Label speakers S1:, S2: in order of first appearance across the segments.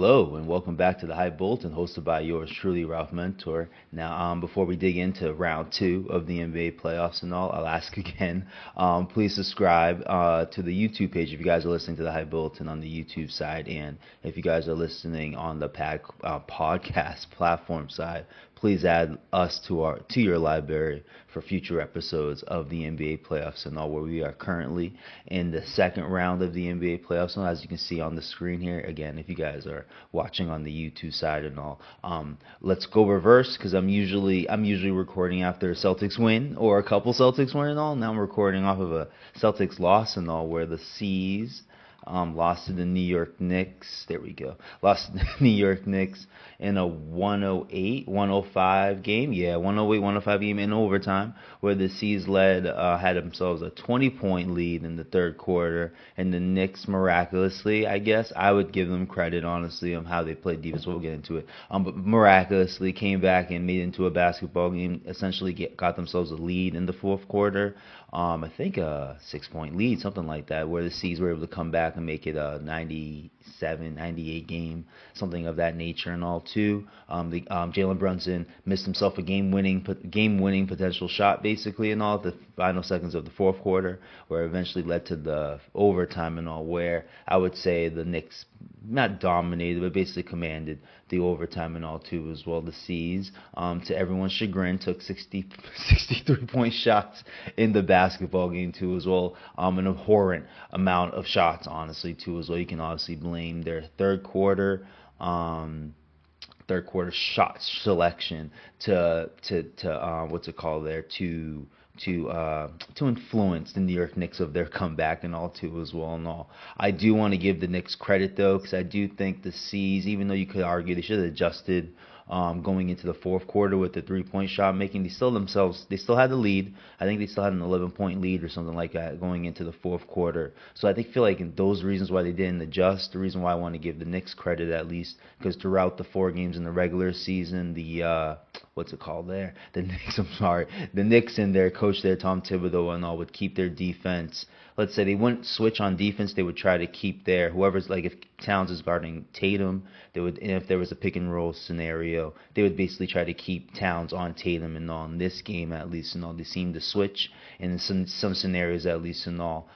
S1: Hello and welcome back to the HYPE Bulletin, hosted by yours truly, Ralph Mentor. Now, before we dig into round two of the NBA playoffs and all, I'll ask again, please subscribe to the YouTube page if you guys are listening to the HYPE Bulletin on the YouTube side, and if you guys are listening on the podcast platform side, please add us to your library for future episodes of the NBA playoffs and all, where we are currently in the second round of the NBA playoffs. And as you can see on the screen here, again, if you guys are watching on the YouTube side and all, let's go reverse, because I'm usually recording after a Celtics win or a couple Celtics win and all. Now I'm recording off of a Celtics loss and all, where the C's lost to the New York Knicks. There we go. Lost to the New York Knicks in a 108-105 game. Yeah, 108-105 game in overtime, where the C's had themselves a 20-point lead in the third quarter, and the Knicks miraculously, I guess, I would give them credit, honestly, on how they played defense. We'll get into it. But miraculously came back and made it into a basketball game, essentially got themselves a lead in the fourth quarter. I think a 6-point lead, something like that, where the C's were able to come back and make it a 97-98 game, something of that nature and all too. Jalen Brunson missed himself a game-winning potential shot, basically, and all at the final seconds of the fourth quarter, where it eventually led to the overtime and all, where I would say the Knicks not dominated, but basically commanded the overtime and all too as well. The C's, to everyone's chagrin, took 63-point shots in the basketball game too as well. An abhorrent amount of shots, honestly, too as well. You can obviously blame their third quarter shot selection to what's it called there, to influence the New York Knicks of their comeback and all too as well and all. I do want to give the Knicks credit though, because I do think the C's, even though you could argue they should have adjusted going into the fourth quarter with the 3-point shot making, they still had the lead. I think they still had an 11-point lead or something like that going into the fourth quarter. So I feel like in those reasons why they didn't adjust, the reason why I want to give the Knicks credit at least, because throughout the 4 games in the regular season, the Knicks and their coach there, Tom Thibodeau and all, would keep their defense. Let's say they wouldn't switch on defense, they would try to keep whoever's, like, if Towns is guarding Tatum, and if there was a pick and roll scenario, they would basically try to keep Towns on Tatum and all. In this game, at least, and all, they seemed to switch, and in some scenarios, at least, and all.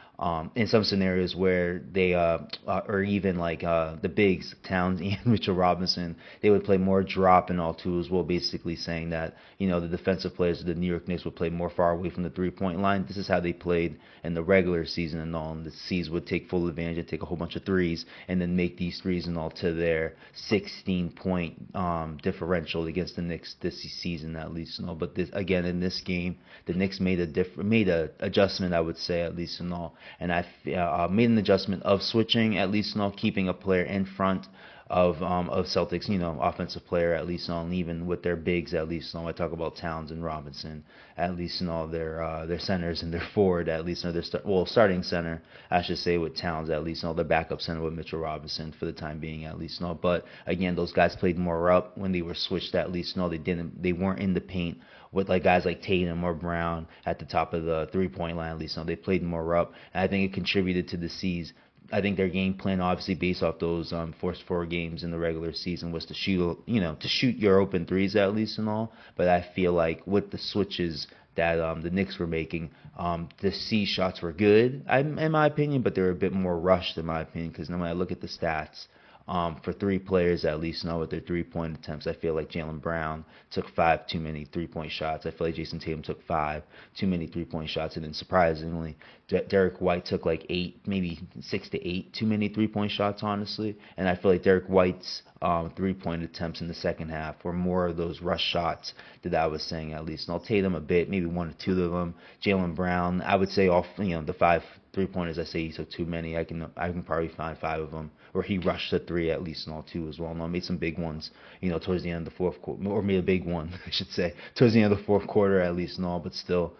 S1: In some scenarios where they, or even like the bigs, Towns and Mitchell Robinson, they would play more drop and all too as well, basically saying that, the defensive players of the New York Knicks would play more far away from the 3-point line. This is how they played in the regular season and all, and the C's would take full advantage and take a whole bunch of threes, and then make these threes and all to their 16-point differential against the Knicks this season, at least, and all. But again, in this game, the Knicks made a adjustment, I would say, at least, and all. And I made an adjustment of switching, at least, and all, keeping a player in front of Celtics, offensive player, at least, and even with their bigs, at least, and I talk about Towns and Robinson, at least, and all their centers and their forward, at least, and their starting center, I should say, with Towns, at least, and all their backup center with Mitchell Robinson for the time being, at least, and all. But again, those guys played more up when they were switched, at least, and all. They weren't in the paint with like guys like Tatum or Brown at the top of the 3-point line, at least. So they played more up, and I think it contributed to the C's. I think their game plan, obviously based off those first 4 games in the regular season, was to shoot your open threes, at least, and all. But I feel like with the switches that the Knicks were making, the C shots were good, in my opinion, but they were a bit more rushed, in my opinion, because when I look at the stats, for 3 players, at least, with their 3-point attempts, I feel like Jaylen Brown took 5 too many 3-point shots. I feel like Jason Tatum took 5 too many 3-point shots. And then surprisingly, Derek White took like 8, maybe 6 to 8 too many 3-point shots, honestly. And I feel like Derek White's 3-point attempts in the second half were more of those rush shots that I was saying, at least. And I'll Tatum a bit, maybe 1 or 2 of them. Jaylen Brown, I would say the 5 3-pointers I say he took too many. I can probably find 5 of them, or he rushed the 3 at least, and all too as well. And I made some big ones, towards the end of the fourth quarter, or made a big one, I should say, towards the end of the fourth quarter, at least, and all. But still,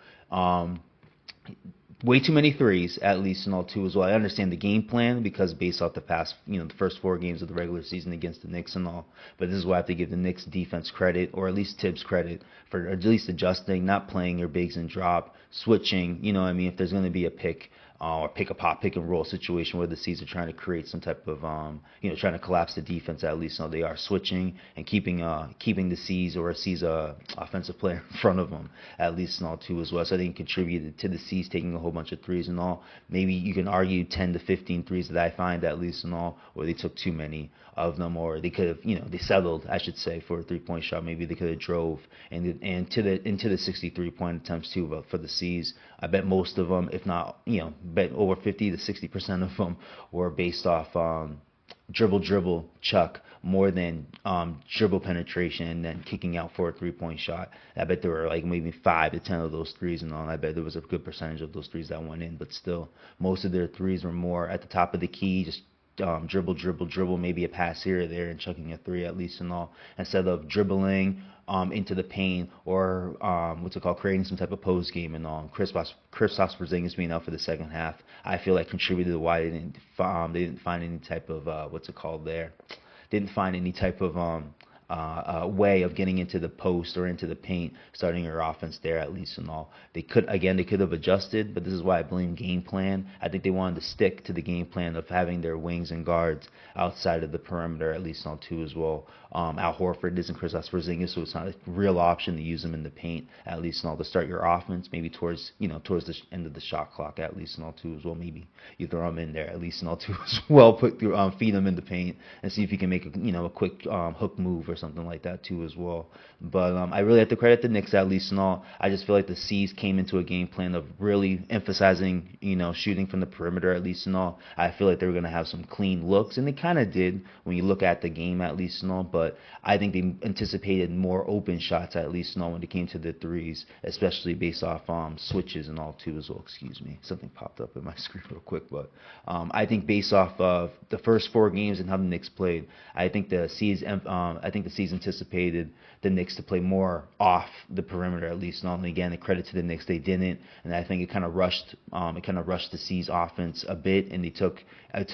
S1: way too many threes, at least, and all too as well. I understand the game plan, because based off the past, the first 4 games of the regular season against the Knicks and all. But this is why I have to give the Knicks defense credit, or at least Tibbs credit, for at least adjusting, not playing your bigs and drop, switching. If there's going to be a pick, or pick and roll situation where the C's are trying to create some type of trying to collapse the defense. At least they are switching and keeping the C's or a C's offensive player in front of them at least and all too as well. So I think it contributed to the C's taking a whole bunch of threes and all. Maybe you can argue 10 to 15 threes that I find at least and all, or they took too many of them, or they could have they settled, I should say, for a 3-point shot. Maybe they could have drove and into the 63-point attempts too. But for the C's, I bet most of them, if not bet over 50 to 60% of them were based off dribble, chuck, more than dribble penetration and then kicking out for a 3-point shot. I bet there were like maybe 5 to 10 of those threes and all. I bet there was a good percentage of those threes that went in, but still, most of their threes were more at the top of the key, just dribble, maybe a pass here or there, and chucking a three at least and all, instead of dribbling into the paint or creating some type of post game and all. Kristaps Porzingis being out for the second half, I feel like contributed to why they didn't find any type of didn't find any type of way of getting into the post or into the paint, starting your offense there at least and all. They could have adjusted, but this is why I blame game plan. I think they wanted to stick to the game plan of having their wings and guards outside of the perimeter at least on too as well. Al Horford isn't Kristaps Porzingis, so it's not a real option to use him in the paint at least and all to start your offense. Maybe towards the end of the shot clock at least and all too as well. Maybe you throw him in there at least and all too as well. Feed him in the paint and see if you can make a quick hook move or something like that too as well. But I really have to credit the Knicks at least and all. I just feel like the C's came into a game plan of really emphasizing shooting from the perimeter at least and all. I feel like they were going to have some clean looks, and they kind of did when you look at the game at least and all. But I think they anticipated more open shots at least and all when it came to the threes, especially based off switches and all too as well. Excuse me, something popped up in my screen real quick. But I think based off of the first 4 games and how the Knicks played, I think the C's anticipated the Knicks to play more off the perimeter at least. And again, a credit to the Knicks, they didn't, and I think it kind of rushed the C's offense a bit, and it took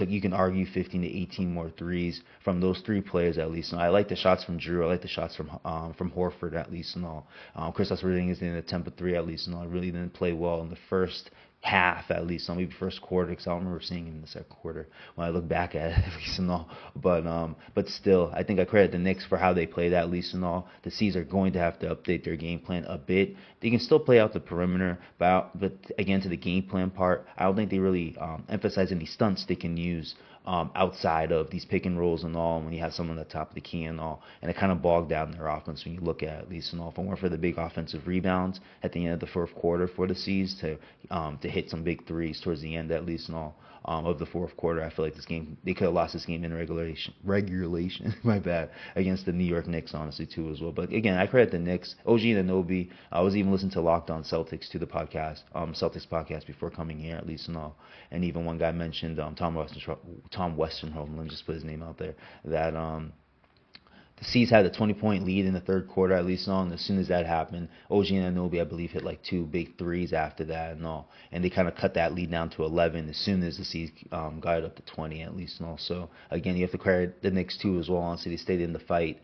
S1: you can argue 15 to 18 more threes from those 3 players at least. And I like the shots from Drew. I like the shots from Horford at least and all. Kristaps Porzingis didn't attempt a 3 at least and all. I really didn't play well in the first half at least, maybe first quarter, because I don't remember seeing him in the second quarter when I look back at it at least and all. But still, I think I credit the Knicks for how they played at least and all. The C's are going to have to update their game plan a bit. They can still play out the perimeter, but again, to the game plan part, I don't think they really emphasize any stunts they can use outside of these pick and rolls and all, when you have someone at the top of the key and all, and it kind of bogged down their offense when you look at least and all. If it weren't for the big offensive rebounds at the end of the fourth quarter for the C's to hit some big threes towards the end at least and all of the fourth quarter, I feel like they could have lost this game in regulation, my bad, against the New York Knicks honestly too as well. But again, I credit the Knicks, OG Anunoby. I was even listening to Locked On Celtics to the podcast, Celtics podcast before coming here at least and all, and even one guy mentioned Tom Westerholm, let me just put his name out there, that the C's had a 20-point lead in the third quarter at least on. As soon as that happened, OG Anunoby, I believe, hit like 2 big threes after that and all. And they kind of cut that lead down to 11 as soon as the C's got it up to 20 at least and all. So, again, you have to credit the Knicks too as well. Honestly, they stayed in the fight,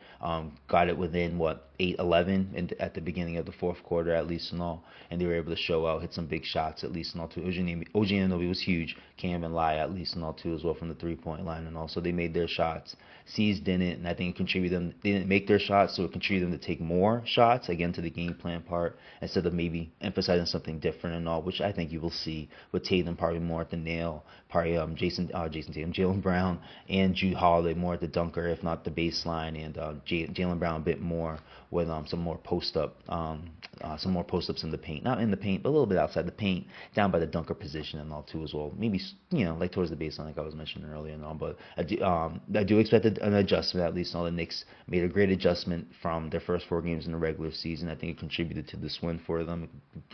S1: got it within, 8-11 at the beginning of the fourth quarter at least and all. And they were able to show out, hit some big shots at least and all too. OG Anunoby was huge. Can't even lie at least and all too as well from the 3-point line and all. So they made their shots. C's didn't, and I think it contributed them. They didn't make their shots, so it contributed them to take more shots, again, to the game plan part, instead of maybe emphasizing something different and all, which I think you will see with Tatum probably more at the nail, probably Jaylen Brown, and Jude Holiday more at the dunker, if not the baseline, and Jaylen Brown a bit more with some more post-ups in the paint. Not in the paint, but a little bit outside the paint, down by the dunker position and all too as well. Maybe, like towards the baseline like I was mentioning earlier and all. But I do expect an adjustment at least. All the Knicks made a great adjustment from their first 4 games in the regular season. I think it contributed to this win for them.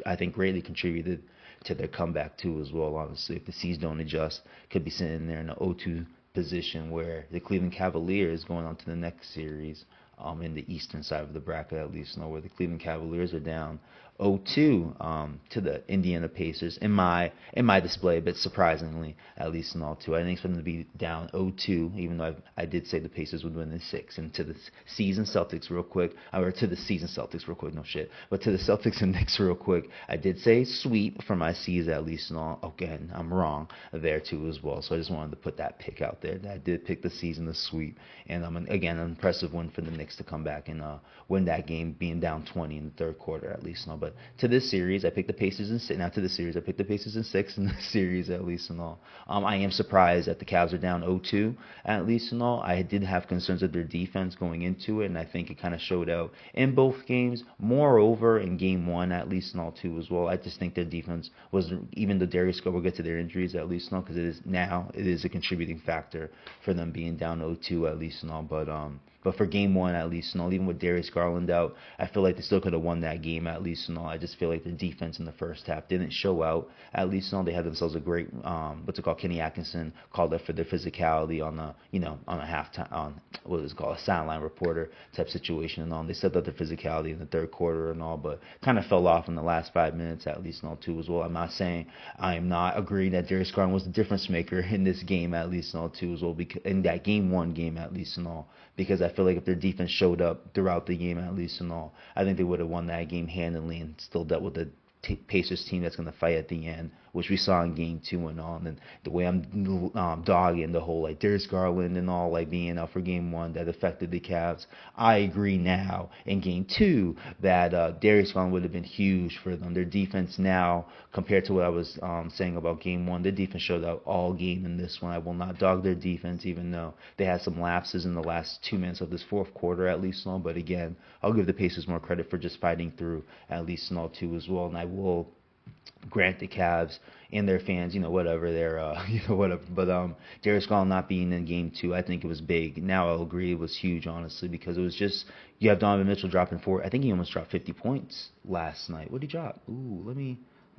S1: I think greatly contributed to their comeback too as well, honestly. If the C's don't adjust, could be sitting there in an 0-2 position where the Cleveland Cavaliers going on to the next series in the eastern side of the bracket at least, where the Cleveland Cavaliers are down 0-2 to the Indiana Pacers in my display, but surprisingly, at least in all two. I didn't expect them to be down 0-2, even though I did say the Pacers would win in 6. And to the season Celtics real quick, or to the season Celtics real quick, no shit, but to the Celtics and Knicks real quick, I did say sweep for my C's at least in all. Again, I'm wrong there too as well, so I just wanted to put that pick out there. I did pick the season to sweep, and again, an impressive win for the Knicks to come back and win that game, being down 20 in the third quarter at least. No, but to this series, I picked the Pacers in 6. Not to the series, I picked the Pacers in 6 in the series at least and all. I am surprised that the Cavs are down 0-2 at least and all. I did have concerns with their defense going into it, and I think it kind of showed out in both games. Moreover, in game 1 at least and all too as well, I just think their defense was, even though Darius Garland will get to their injuries at least and all, because it is a contributing factor for them being down 0-2 at least and all. But for game 1 at least and all, even with Darius Garland out, I feel like they still could have won that game at least and all. I just feel like their defense in the first half didn't show out at least and all. They had themselves a great Kenny Atkinson called up for their physicality on a halftime, on what is it called, a sideline reporter type situation and all. And they stepped up their physicality in the third quarter and all, but kind of fell off in the last 5 minutes at least and all too as well. I'm not agreeing that Darius Garland was the difference maker in this game at least and all too as well, because in that game 1 game at least and all, because I feel like if their defense showed up throughout the game at least and all, I think they would have won that game handily and still dealt with the Pacers team that's going to fight at the end, which we saw in game 2 and all. And the way I'm dogging the whole like Darius Garland and all like being out for game 1 that affected the Cavs, I agree now in game 2 that Darius Garland would have been huge for them. Their defense now, compared to what I was saying about game 1, their defense showed out all game in this one. I will not dog their defense, even though they had some lapses in the last 2 minutes of this fourth quarter at least and all. But again, I'll give the Pacers more credit for just fighting through at least and all too as well. And I will grant the Cavs and their fans, whatever their, whatever. But Darius Garland not being in game 2, I think it was big. Now I'll agree it was huge, honestly, because it was just, you have Donovan Mitchell dropping 4. I think he almost dropped 50 points last night. What did he drop? Ooh, let me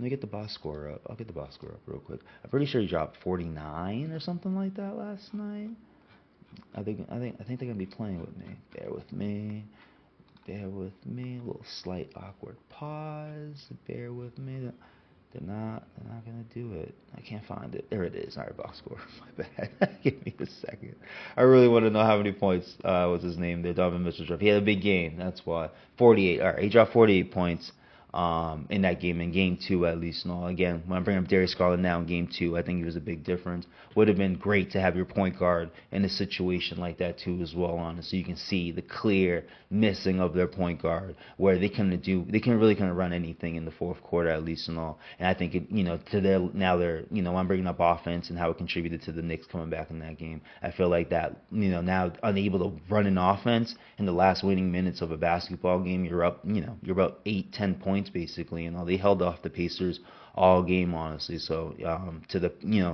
S1: get the box score up. I'll get the box score up real quick. I'm pretty sure he dropped 49 or something like that last night. I think they're gonna be playing with me. Bear with me. A little slight awkward pause. Bear with me. They're not gonna do it. I can't find it. There it is. All right, box score. My bad. Give me a second. I really want to know how many points was his name there. Donovan Mitchell dropped. He had a big game. That's why. 48. All right, he dropped 48 points. In that game, in game 2 at least and all. Again, when I bring up Darius Garland now in game 2, I think he was a big difference. Would have been great to have your point guard in a situation like that too as well, honestly. You can see the clear missing of their point guard, where they really couldn't run anything in the fourth quarter at least and all. And I think I'm bringing up offense and how it contributed to the Knicks coming back in that game. I feel like that, now unable to run an offense in the last winning minutes of a basketball game, you're about 8-10 points basically, and all. They held off the Pacers all game, honestly. So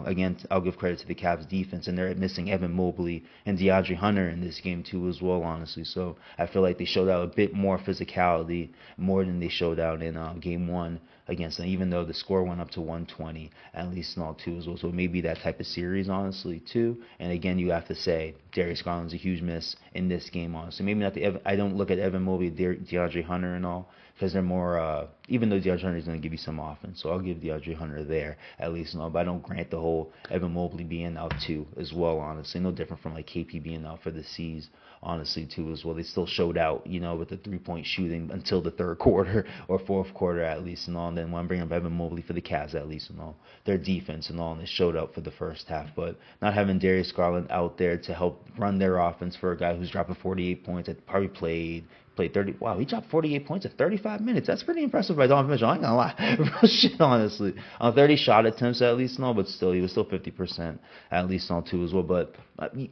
S1: again, I'll give credit to the Cavs defense, and they're missing Evan Mobley and DeAndre Hunter in this game too as well, honestly. So I feel like they showed out a bit more physicality, more than they showed out in game 1 against them, even though the score went up to 120 at least and all too as well. So maybe that type of series, honestly, too. And again, you have to say Darius Garland's a huge miss in this game, honestly. Maybe not I don't look at Evan Mobley, DeAndre Hunter and all, because they're more, even though DeAndre Hunter is going to give you some offense, so I'll give DeAndre Hunter there at least and all. But I don't grant the whole Evan Mobley being out too as well, honestly. No different from like KP being out for the C's, honestly, too as well. They still showed out, with the 3-point shooting until the third quarter or fourth quarter at least and all. And then when I'm bringing up Evan Mobley for the Cavs at least and all, their defense and all, and they showed out for the first half. But not having Darius Garland out there to help run their offense for a guy who's dropping 48 points, that probably played 30. Wow, he dropped 48 points in 35 minutes. That's pretty impressive by Donovan Mitchell. I ain't gonna lie. Real shit, honestly. 30 shot attempts at least, no, but still, he was still 50% at least on 2 as well. But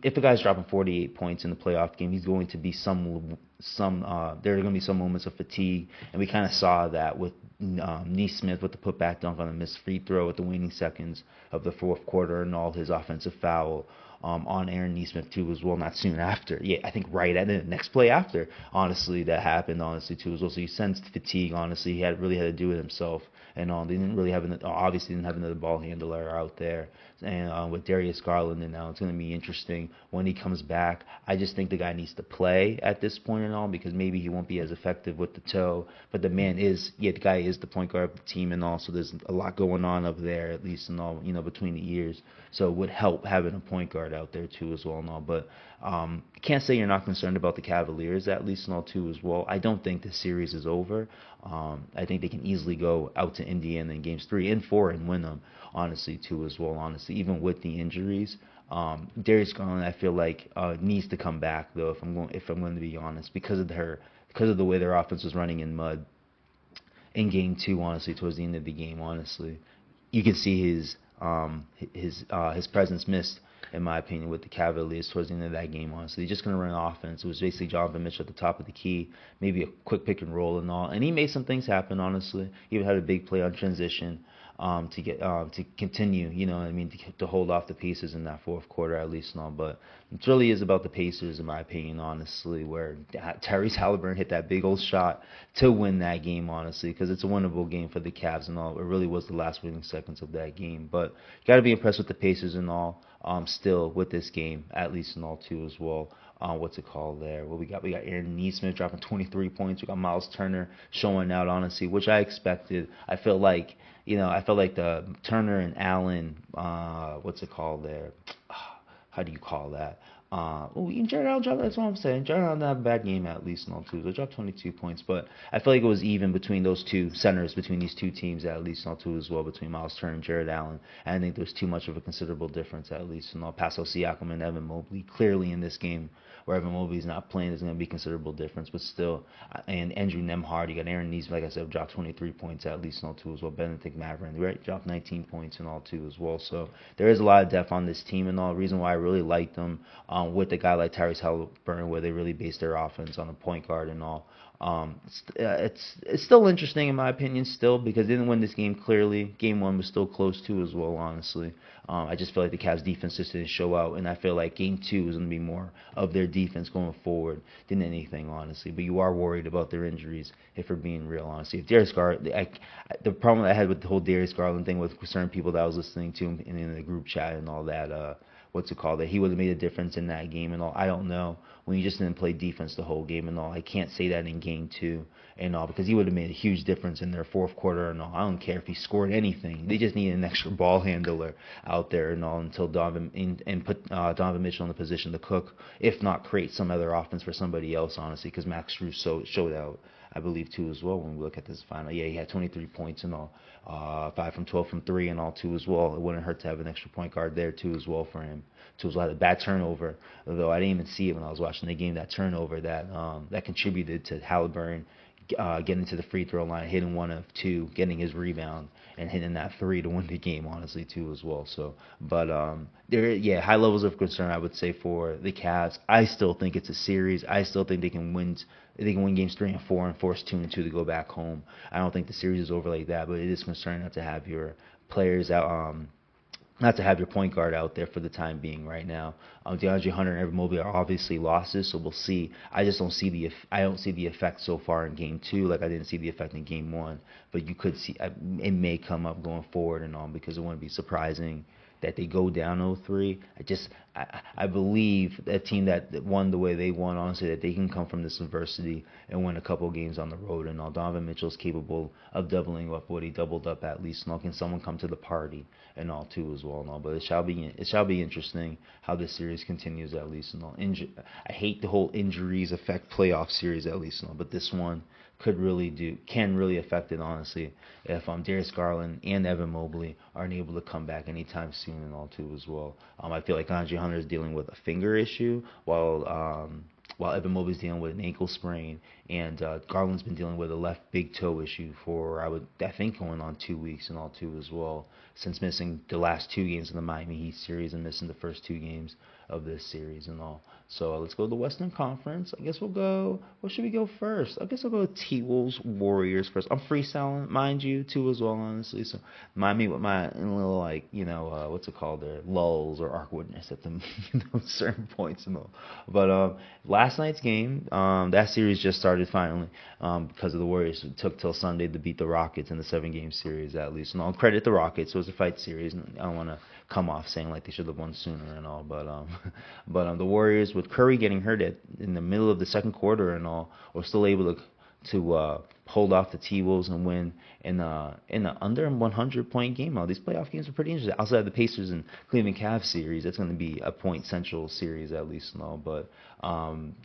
S1: if a guy's dropping 48 points in the playoff game, he's going to be there are going to be some moments of fatigue, and we kind of saw that with Neesmith with the putback dunk on a missed free throw at the waning seconds of the fourth quarter and all his offensive foul on Aaron Nesmith too as well. Not soon after, yeah, I think right at the next play after, honestly, that happened honestly too as well. So you sensed fatigue. Honestly, he had really had to do it himself. And they didn't really have obviously didn't have another ball handler out there. And with Darius Garland, and now it's going to be interesting when he comes back. I just think the guy needs to play at this point and all, because maybe he won't be as effective with the toe. But the man is, yeah, the guy is the point guard of the team and all. So there's a lot going on up there, at least and all, between the years. So it would help having a point guard out there too as well and all. But can't say you're not concerned about the Cavaliers, at least and all too as well. I don't think this series is over. I think they can easily go out to Indiana in games 3 and 4 and win them, honestly, too, as well, honestly, even with the injuries. Darius Garland, I feel like, needs to come back, though, if I'm going to be honest, because of the way their offense was running in mud in game 2, honestly, towards the end of the game, honestly. You can see his presence missed, in my opinion, with the Cavaliers towards the end of that game, honestly. Just going to run offense. It was basically Jonathan Mitchell at the top of the key, maybe a quick pick and roll and all. And he made some things happen, honestly. He even had a big play on transition to continue, to hold off the Pacers in that fourth quarter, at least and all. But it really is about the Pacers, in my opinion, honestly, where Tyrese Halliburton hit that big old shot to win that game, honestly, because it's a winnable game for the Cavs and all. It really was the last winning seconds of that game. But you got to be impressed with the Pacers and all. Still with this game, at least and all too as well. What's it called there? Well, we got Aaron Nesmith dropping 23 points. We got Miles Turner showing out, honestly, which I expected. I felt like the Turner and Allen, what's it called there? How do you call that? Jared Allen dropped, that's what I'm saying. Jared Allen didn't have a bad game, at least, and all too. They dropped 22 points, but I feel like it was even between those two centers, between these two teams, at least, and all too, as well, between Miles Turner and Jared Allen. And I think there's too much of a considerable difference, at least, and all. Pascal Siakam and Evan Mobley, clearly in this game, where Evan Mobley's not playing, there's going to be considerable difference, but still. And Andrew Nembhard, you got Aaron Nesmith, like I said, dropped 23 points, at least, and all too, as well. Benedict Mathurin, right, dropped 19 points and all too, as well. So there is a lot of depth on this team and all. The reason why I really like them, with a guy like Tyrese Halliburton, where they really base their offense on a point guard and all. It's still interesting, in my opinion, still, because they didn't win this game clearly. Game 1 was still close, too, as well, honestly. I just feel like the Cavs' defense just didn't show out, and I feel like Game 2 is going to be more of their defense going forward than anything, honestly. But you are worried about their injuries, if we're being real, honestly. If Darius Garland, the problem I had with the whole Darius Garland thing with certain people that I was listening to in the group chat and all that, what's it called, that he would have made a difference in that game and all. I don't know. When you just didn't play defense the whole game and all, I can't say that in game 2 and all, because he would have made a huge difference in their fourth quarter and all. I don't care if he scored anything. They just needed an extra ball handler out there and all until put Donovan Mitchell in the position to cook, if not create some other offense for somebody else, honestly, because Max Strus showed out, I believe, too, as well, when we look at this final. Yeah, he had 23 points and all, 5 from 12 from 3 and all, too, as well. It wouldn't hurt to have an extra point guard there, too, as well, for him. Too, as well, had a bad turnover, though I didn't even see it when I was watching the game, that turnover that contributed to Halliburton getting to the free throw line, hitting 1 of 2, getting his rebound, and hitting that 3 to win the game, honestly, too, as well. So, but high levels of concern, I would say, for the Cavs. I still think it's a series. I still think they can win. They can win games 3 and 4 and force 2 and 2 to go back home. I don't think the series is over like that, but it is concerning not to have your players out. Not to have your point guard out there for the time being right now. DeAndre Hunter and Evan Mobley are obviously losses, so we'll see. I just don't see the effect so far in Game 2, like I didn't see the effect in Game 1. But you could see it may come up going forward and all, because it wouldn't be surprising that they go down 0-3. I believe that team that won the way they won, honestly, that they can come from this adversity and win a couple games on the road and all. Donovan Mitchell's capable of doubling up what he doubled up at least. And all, can someone come to the party and all too as well and all. But it shall be interesting how this series continues, at least and all. I hate the whole injuries affect playoff series, at least and all, but this one can really affect it, honestly, if Darius Garland and Evan Mobley aren't able to come back anytime soon and all too as well. I feel like Andre Hunter is dealing with a finger issue while Evan Mobley is dealing with an ankle sprain, and Garland's been dealing with a left big toe issue for I think going on 2 weeks and all too as well, since missing the last 2 games of the Miami Heat series and missing the first 2 games of this series and all. So let's go to the Western Conference. I guess we'll go. What should we go first? I guess I'll go with T-Wolves Warriors first. I'm freestyling, mind you, too as well, honestly. So mind me with my little what's it called there, lulls or awkwardness at the certain points and all. But last night's game, that series just started finally because of the Warriors. It took till Sunday to beat the Rockets in the 7-game series at least. And I'll credit the Rockets. It was a fight series. And I don't want to come off saying like they should have won sooner and all, but the Warriors with Curry getting hurt in the middle of the second quarter and all, were still able to hold off the T-Wolves and win in an under 100-point game. All these playoff games are pretty interesting. Outside of the Pacers and Cleveland Cavs series, it's going to be a point central series at least and all. But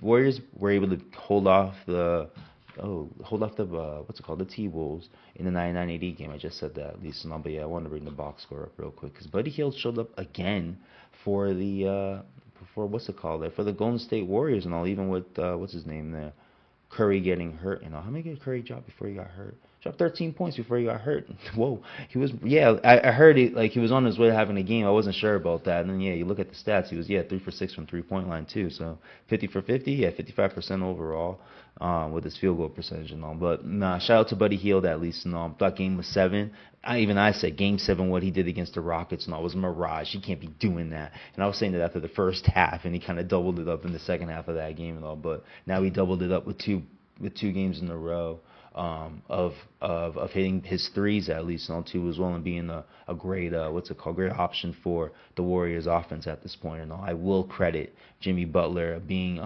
S1: Warriors were able to hold off the the T-Wolves in the 99-80 game. I just said that at least and all. But yeah, I wanted to bring the box score up real quick because Buddy Hield showed up again for the for the Golden State Warriors and all, even with what's his name there, Curry getting hurt and all. How many did Curry drop before he got hurt? Dropped 13 points before he got hurt. Whoa, I heard it like he was on his way to having a game. I wasn't sure about that. And then you look at the stats. He was 3 for 6 from 3-point line too. So 50 for 50, 55% overall with his field goal percentage and all. But nah, shout out to Buddy Hield at least and all. Thought game was 7. I said game 7, what he did against the Rockets and all was a mirage. He can't be doing that. And I was saying that after the first half, and he kind of doubled it up in the second half of that game and all. But now he doubled it up with two games in a row. Of hitting his threes at least and all too as well, and being a great great option for the Warriors offense at this point and all. I will credit Jimmy Butler being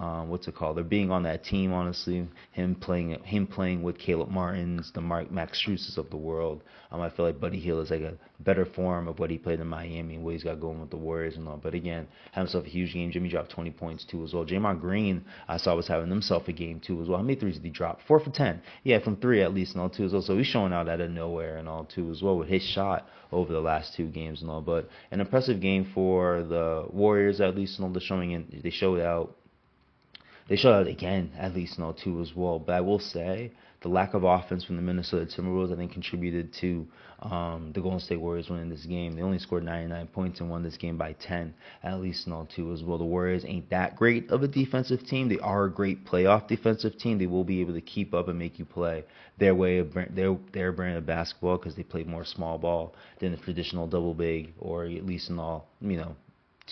S1: being on that team, honestly, him playing with Caleb Martins, the Max Struses of the world. I feel like Buddy Hield is like a better form of what he played in Miami and what he's got going with the Warriors and all. But again, had himself a huge game. Jimmy dropped 20 points too as well. Draymond Green I saw was having himself a game too as well. How many threes did he drop? 4 for 10. Yeah, from 3 at least and all too as well. So he's showing out out of nowhere and all too as well with his shot over the last 2 games and all. But an impressive game for the Warriors at least and all. They showed out again at least and all too as well. But I will say the lack of offense from the Minnesota Timberwolves, I think, contributed to the Golden State Warriors winning this game. They only scored 99 points and won this game by 10, at least and all too as well. The Warriors ain't that great of a defensive team. They are a great playoff defensive team. They will be able to keep up and make you play their brand of basketball because they play more small ball than the traditional double big, or at least in all,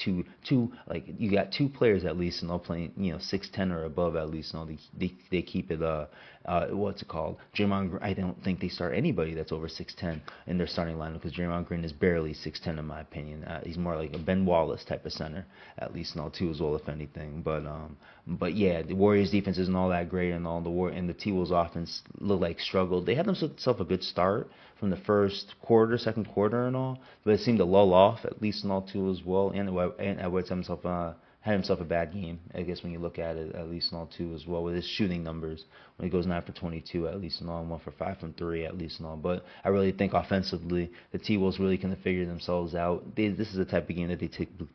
S1: two like you got 2 players at least and all playing 6'10" or above at least and all. They keep it Draymond Green, I don't think they start anybody that's over 6'10" in their starting lineup because Draymond Green is barely 6'10" in my opinion. He's more like a Ben Wallace type of center at least and all too as well, if anything. But yeah, the Warriors defense isn't all that great and all. The T-Wolves offense looked like struggled. They had themselves a good start from the first quarter, second quarter and all, but it seemed to lull off at least and all too as well. And Edwards had himself a bad game, I guess, when you look at it, at least and all too as well, with his shooting numbers when he goes 9 for 22 at least and all, and 1 for 5 from 3 at least and all. But I really think offensively the T-Wolves really can figure themselves out. This is the type of game that they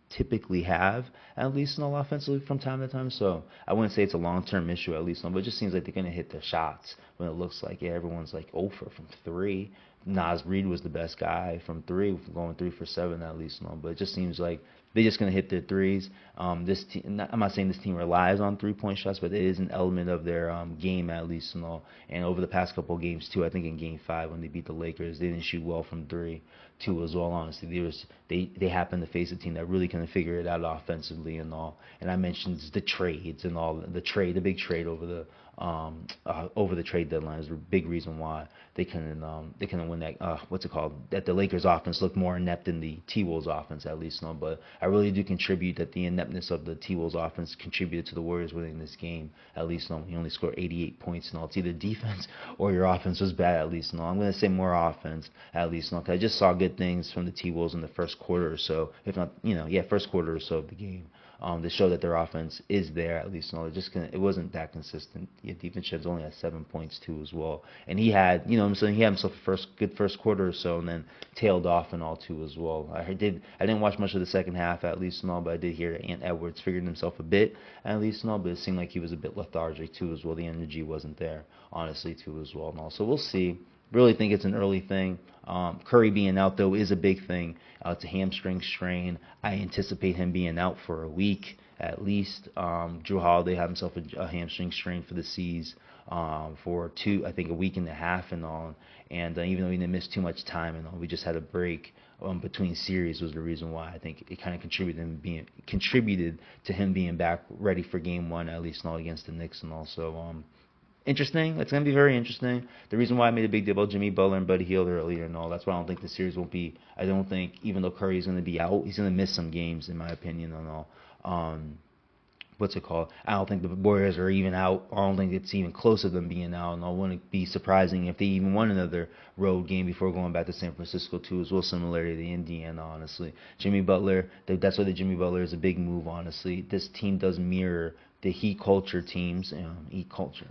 S1: typically have at least and all offensively from time to time. So I wouldn't say it's a long-term issue at least and all, but it just seems like they're going to hit their shots when it looks like everyone's like 0 for from 3. Nas Reed was the best guy from 3, going 3 for 7 at least and all. But it just seems like they're just going to hit their threes. I'm not saying this team relies on 3-point shots, but it is an element of their game at least and all. And over the past couple of games too, I think in Game 5 when they beat the Lakers, they didn't shoot well from 3 too as well. Honestly, they happened to face a team that really couldn't figure it out offensively and all. And I mentioned the trades and all the big trade over the trade deadline is a big reason why they couldn't win that. That the Lakers offense looked more inept than the T-Wolves offense at least. No, but I really do contribute that the ineptness of the T-Wolves offense contributed to the Warriors winning this game at least. No, he only scored 88 points. No, it's either defense or your offense was bad at least. No, I'm going to say more offense at least. No, 'cause I just saw good things from the T-Wolves in the first quarter or so, if not, first quarter or so of the game. to show that their offense is there at least. It wasn't that consistent. Yeah, defense sheds only had 7 points too as well, and he had he had himself a good first quarter or so, and then tailed off and all too as well. I didn't watch much of the second half at least and all, but I did hear that Ant Edwards figured himself a bit at least and all, but it seemed like he was a bit lethargic too as well. The energy wasn't there honestly too as well and all. So we'll see. Really think it's an early thing. Curry being out, though, is a big thing. It's a hamstring strain. I anticipate him being out for a week at least. Drew Holiday had himself a hamstring strain for the C's for I think a week and a half and all. And even though he didn't miss too much time and all, we just had a break between series was the reason why. I think it kind of contributed to him being back ready for Game 1 at least and all against the Knicks and also. Interesting. It's going to be very interesting. The reason why I made a big deal about Jimmy Butler and Buddy Hield earlier and all, that's why I don't think the series won't be. I don't think, even though Curry is going to be out, he's going to miss some games, in my opinion, and all. What's it called? I don't think the Warriors are even out. I don't think it's even close to them being out, and I wouldn't be surprising if they even won another road game before going back to San Francisco, too, as well, similar to the Indiana, honestly. Jimmy Butler, that's why the Jimmy Butler is a big move, honestly. This team does mirror the Heat culture teams, Heat culture,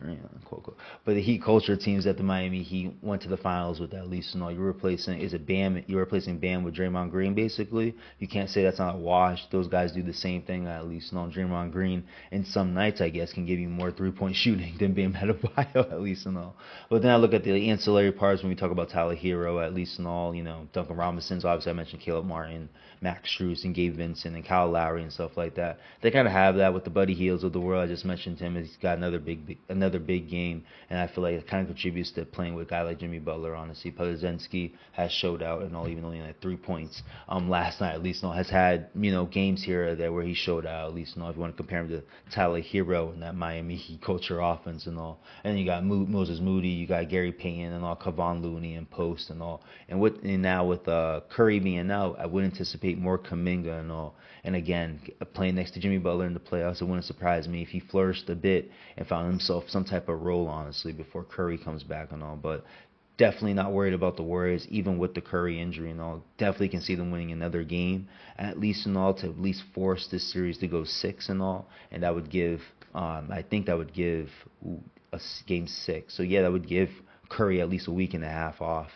S1: quote, quote. But the Heat culture teams that the Miami Heat went to the finals with at least, you're replacing Bam with Draymond Green, basically. You can't say that's not a wash. Those guys do the same thing at least. Draymond Green, in some nights, I guess, can give you more three-point shooting than Bam Adebayo, at least and all. But then I look at the ancillary parts when we talk about Tyler Hero, at least and all, Duncan Robinson's, obviously I mentioned Caleb Martin, Max Strus, and Gabe Vincent, and Kyle Lowry, and stuff like that. They kind of have that with the Buddy Hields of the world. I just mentioned him. He's got another big game, and I feel like it kind of contributes to playing with a guy like Jimmy Butler. Honestly, Podolzinski has showed out and all, even only had 3 points last night. At least, has had games here or there where he showed out. At least, if you want to compare him to Tyler Hero in that Miami Heat culture offense and all. And then you got Moses Moody, you got Gary Payton and all, Kevon Looney and Post and all. And now with Curry being out, I would anticipate more Kuminga and all. And again, playing next to Jimmy Butler in the playoffs, it wouldn't surprise me if he flourished a bit and found himself some type of role, honestly, before Curry comes back and all. But definitely not worried about the Warriors, even with the Curry injury and all. Definitely can see them winning another game, at least and all, to at least force this series to go 6 and all. And that would give, I think that would give a Game 6. So, yeah, that would give Curry at least a week and a half off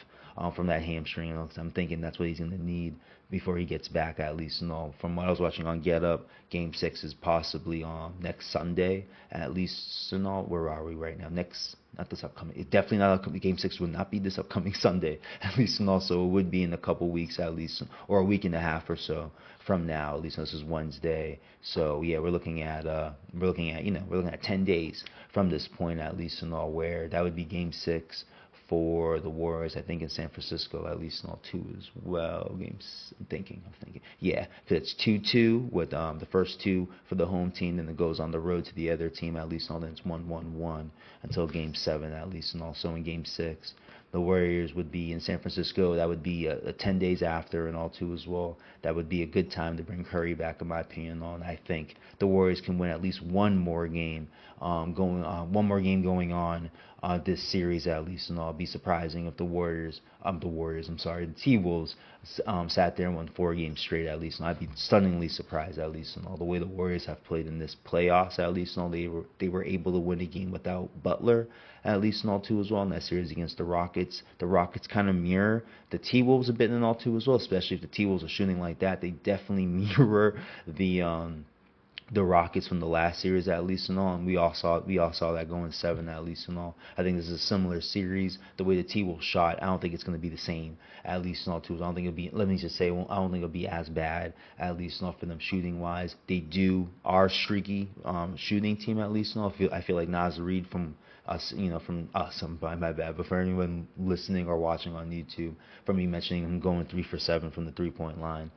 S1: from that hamstring. Because I'm thinking that's what he's going to need before he gets back, at least and all. From what I was watching on Get Up, Game 6 is possibly on next Sunday, at least and all. Where are we right now? Not this upcoming. It definitely not. Game 6 would not be this upcoming Sunday, at least, and also it would be in a couple weeks at least, or a week and a half or so from now. At least this is Wednesday, so yeah, we're looking at 10 days from this point at least, and all, where that would be Game 6 for the Warriors, I think in San Francisco, at least, and all, 2 as well. Games, I'm thinking. Yeah, because it's 2-2 with the first 2 for the home team, then it goes on the road to the other team, at least, and all, then it's 1-1-1 until Game 7, at least, and also in Game 6. The Warriors would be in San Francisco. That would be 10 days after and all, too, as well. That would be a good time to bring Curry back, in my opinion, and all. And I think the Warriors can win at least one more game going on this series, at least, and all. It'd be surprising if the T-Wolves sat there and won 4 games straight, at least, and I'd be stunningly surprised, at least, and all, the way the Warriors have played in this playoffs, at least, and all. They were able to win a game without Butler, at least, and all, too, as well, in that series against the Rockets. The Rockets kind of mirror the T-Wolves a bit and all, too, as well, especially if the T-Wolves are shooting like that. They definitely mirror the Rockets from the last series, at least, and all, and we all saw that going 7, at least, and all. I think this is a similar series. The way the T-Wolves shot, I don't think it's going to be the same, at least, and all, too. I don't think it'll be. Let me just say, I don't think it'll be as bad, at least, and all, for them shooting wise. They are streaky shooting team, at least, and all. I feel like Naz Reid from us, my bad, but for anyone listening or watching on YouTube, for me mentioning him going 3 for 7 from the 3-point line,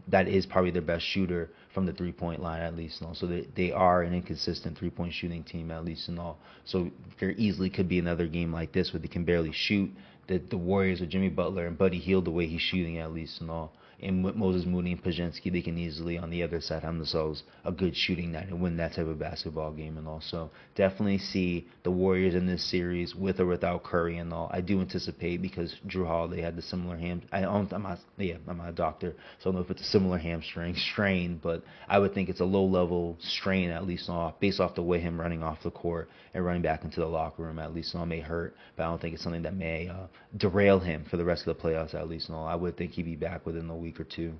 S1: that is probably their best shooter from the 3-point line, at least, and all. So they are an inconsistent 3-point shooting team, at least, and all. So there easily could be another game like this where they can barely shoot the Warriors with Jimmy Butler and Buddy Hield, the way he's shooting at least and all. And with Moses Moody and Pajinski, they can easily, on the other side, have themselves a good shooting night and win that type of basketball game and all. So definitely see the Warriors in this series with or without Curry and all. I do anticipate, because Drew Holiday had the similar I'm not a doctor, so I don't know if it's a similar hamstring strain, but I would think it's a low-level strain at least based off the way him running off the court and running back into the locker room at least may hurt, but I don't think it's something that may derail him for the rest of the playoffs at least. I would think he'd be back within a week or two,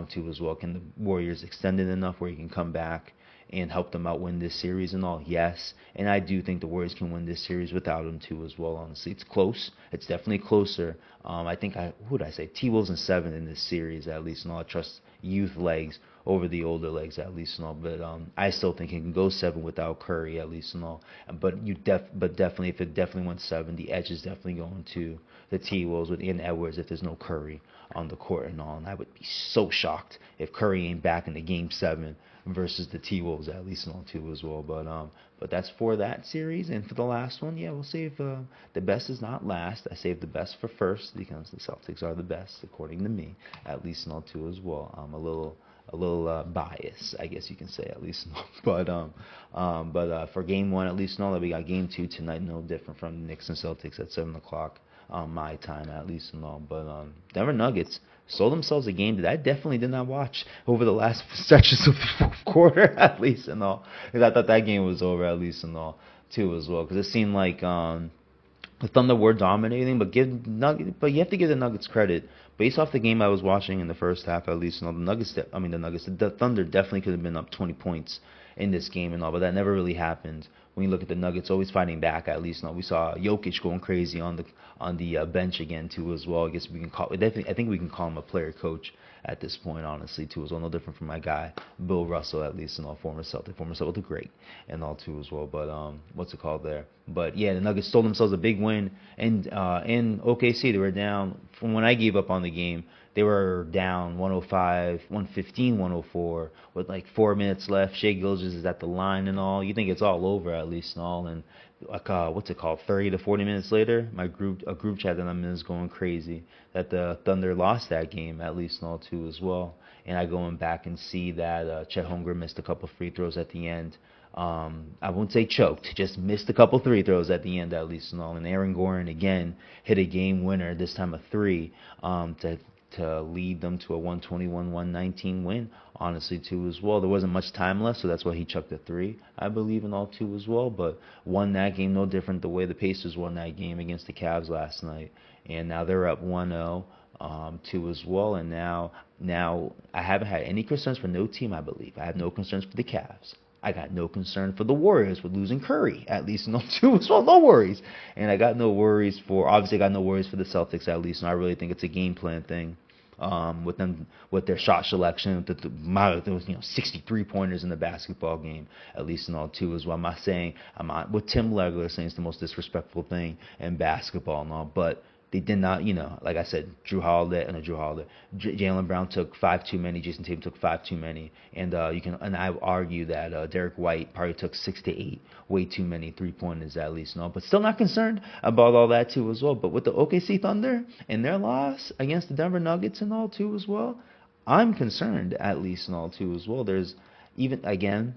S1: too as well. Can the Warriors extend it enough where he can come back and help them out win this series and all? Yes, and I do think the Warriors can win this series without him too as well. Honestly, it's close. It's definitely closer. I think who did I say? T-Wolves in 7 in this series at least. I trust youth legs over the older legs at least but I still think he can go 7 without Curry at least but definitely if it definitely went 7, the edge is definitely going to the T-Wolves with Ian Edwards if there's no Curry on the court and all. And I would be so shocked if Curry ain't back in the game 7 versus the T-Wolves at least too as well. But that's for that series. And for the last one, we'll save the best is not last. I saved the best for first because the Celtics are the best according to me at least too as well. I'm a little bias, I guess you can say at least. But for game 1 at least that we got game 2 tonight, no different from the Knicks and Celtics at 7:00 my time at least But Denver Nuggets sold themselves a game that I definitely did not watch over the last stretches of the fourth quarter at least because I thought that game was over at least too as well, because it seemed like the Thunder were dominating, but you have to give the Nuggets credit. Based off the game I was watching in the first half, at least, the Thunder definitely could have been up 20 points in this game and all, but that never really happened. When you look at the Nuggets, always fighting back. At least, we saw Jokic going crazy on the bench again too as well. I guess we can I think we can call him a player coach at this point, honestly, too as well. No different from my guy Bill Russell, at least, former Celtic great and all too as well. But what's it called there? But yeah, the Nuggets stole themselves a big win, and in OKC they were down from when I gave up on the game. They were down 105, 115, 104 with like 4 minutes left. Shai Gilgeous is at the line and all. You think it's all over at least and all. And like what's it called? 30 to 40 minutes later, a group chat that I'm in is going crazy that the Thunder lost that game at least and all too as well. And I go back and see that Chet Holmgren missed a couple free throws at the end. I won't say choked, just missed a couple free throws at the end at least and all. And Aaron Gordon again hit a game winner, this time a 3, to lead them to a 121-119 win, honestly, too, as well. There wasn't much time left, so that's why he chucked a 3, I believe, in all, too, as well. But won that game no different the way the Pacers won that game against the Cavs last night. And now they're up 1-0, too, as well. And now I haven't had any concerns for no team, I believe. I have no concerns for the Cavs. I got no concern for the Warriors with losing Curry, at least too as well. No worries. And I got no worries for the Celtics, at least. And I really think it's a game plan thing. With their shot selection, there was 63 pointers in the basketball game, at least and all too as well. I'm not what Tim Legler saying is the most disrespectful thing in basketball and all, but they did not, like I said, Jaylen Brown took 5 too many, Jason Tatum took 5 too many, and I argue that Derek White probably took 6 to 8 way too many 3-pointers at least, but still not concerned about all that too as well. But with the OKC Thunder and their loss against the Denver Nuggets and all too as well, I'm concerned at least and all too as well. There's even again.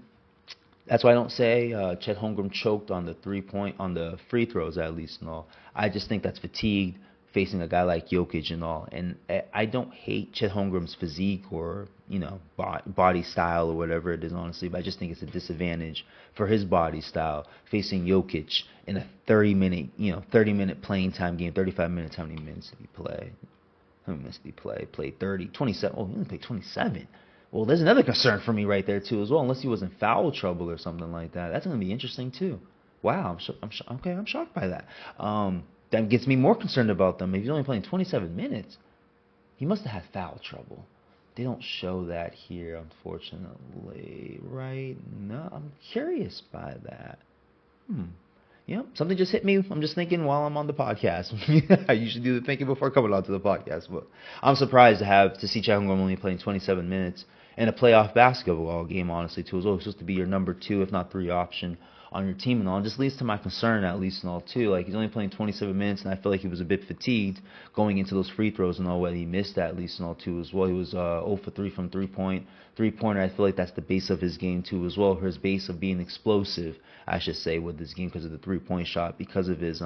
S1: That's why I don't say Chet Holmgren choked on the free throws at least and all. I just think that's fatigue facing a guy like Jokic and all. And I don't hate Chet Holmgren's physique or body style or whatever it is, honestly, but I just think it's a disadvantage for his body style facing Jokic in a 30-minute playing time game. 35 minutes. How many minutes did he play? How many minutes did he play? Played 30, 27. Oh, he only played 27. Well, there's another concern for me right there, too, as well, unless he was in foul trouble or something like that. That's going to be interesting, too. Wow, I'm shocked by that. That gets me more concerned about them. If he's only playing 27 minutes, he must have had foul trouble. They don't show that here, unfortunately, right? No, I'm curious by that. Yep, something just hit me. I'm just thinking while I'm on the podcast. I usually do the thinking before coming onto the podcast, but I'm surprised to see Chet Holmgren only playing 27 minutes in a playoff basketball game, honestly, too. It's always supposed to be your number 2, if not 3 option on your team and all. It just leads to my concern, at least and all, too. Like, he's only playing 27 minutes, and I feel like he was a bit fatigued going into those free throws and all. What he missed, at least and all, too, as well. He was 0 for 3 from three-pointer. I feel like that's the base of his game, too, as well. His base of being explosive, I should say, with this game because of the three-point shot, because of his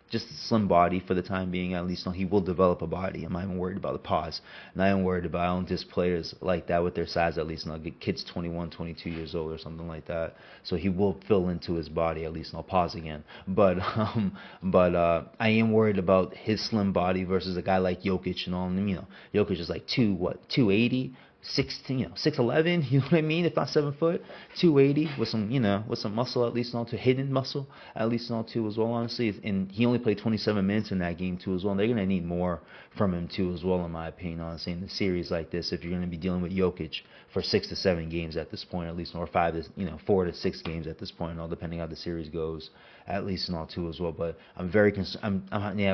S1: just a slim body for the time being, at least. No, he will develop a body. I'm not even worried about the pause. And I am worried about, I don't diss players like that with their size, at least. And I'll get kids 21, 22 years old or something like that. So he will fill into his body, at least. And I'll pause again. But I am worried about his slim body versus a guy like Jokic and all. And, Jokic is like 280. 6'11", you know what I mean? If not 7 foot, 280 with some muscle, at least not to hidden muscle, at least not too as well, honestly. And he only played 27 minutes in that game too as well. And they're gonna need more from him too as well, in my opinion, honestly. In a series like this, if you're gonna be dealing with Jokic for 6 to 7 games at this point, at least, or 4 to 6 games at this point, all depending how the series goes, at least and all too as well. But I'm very concerned.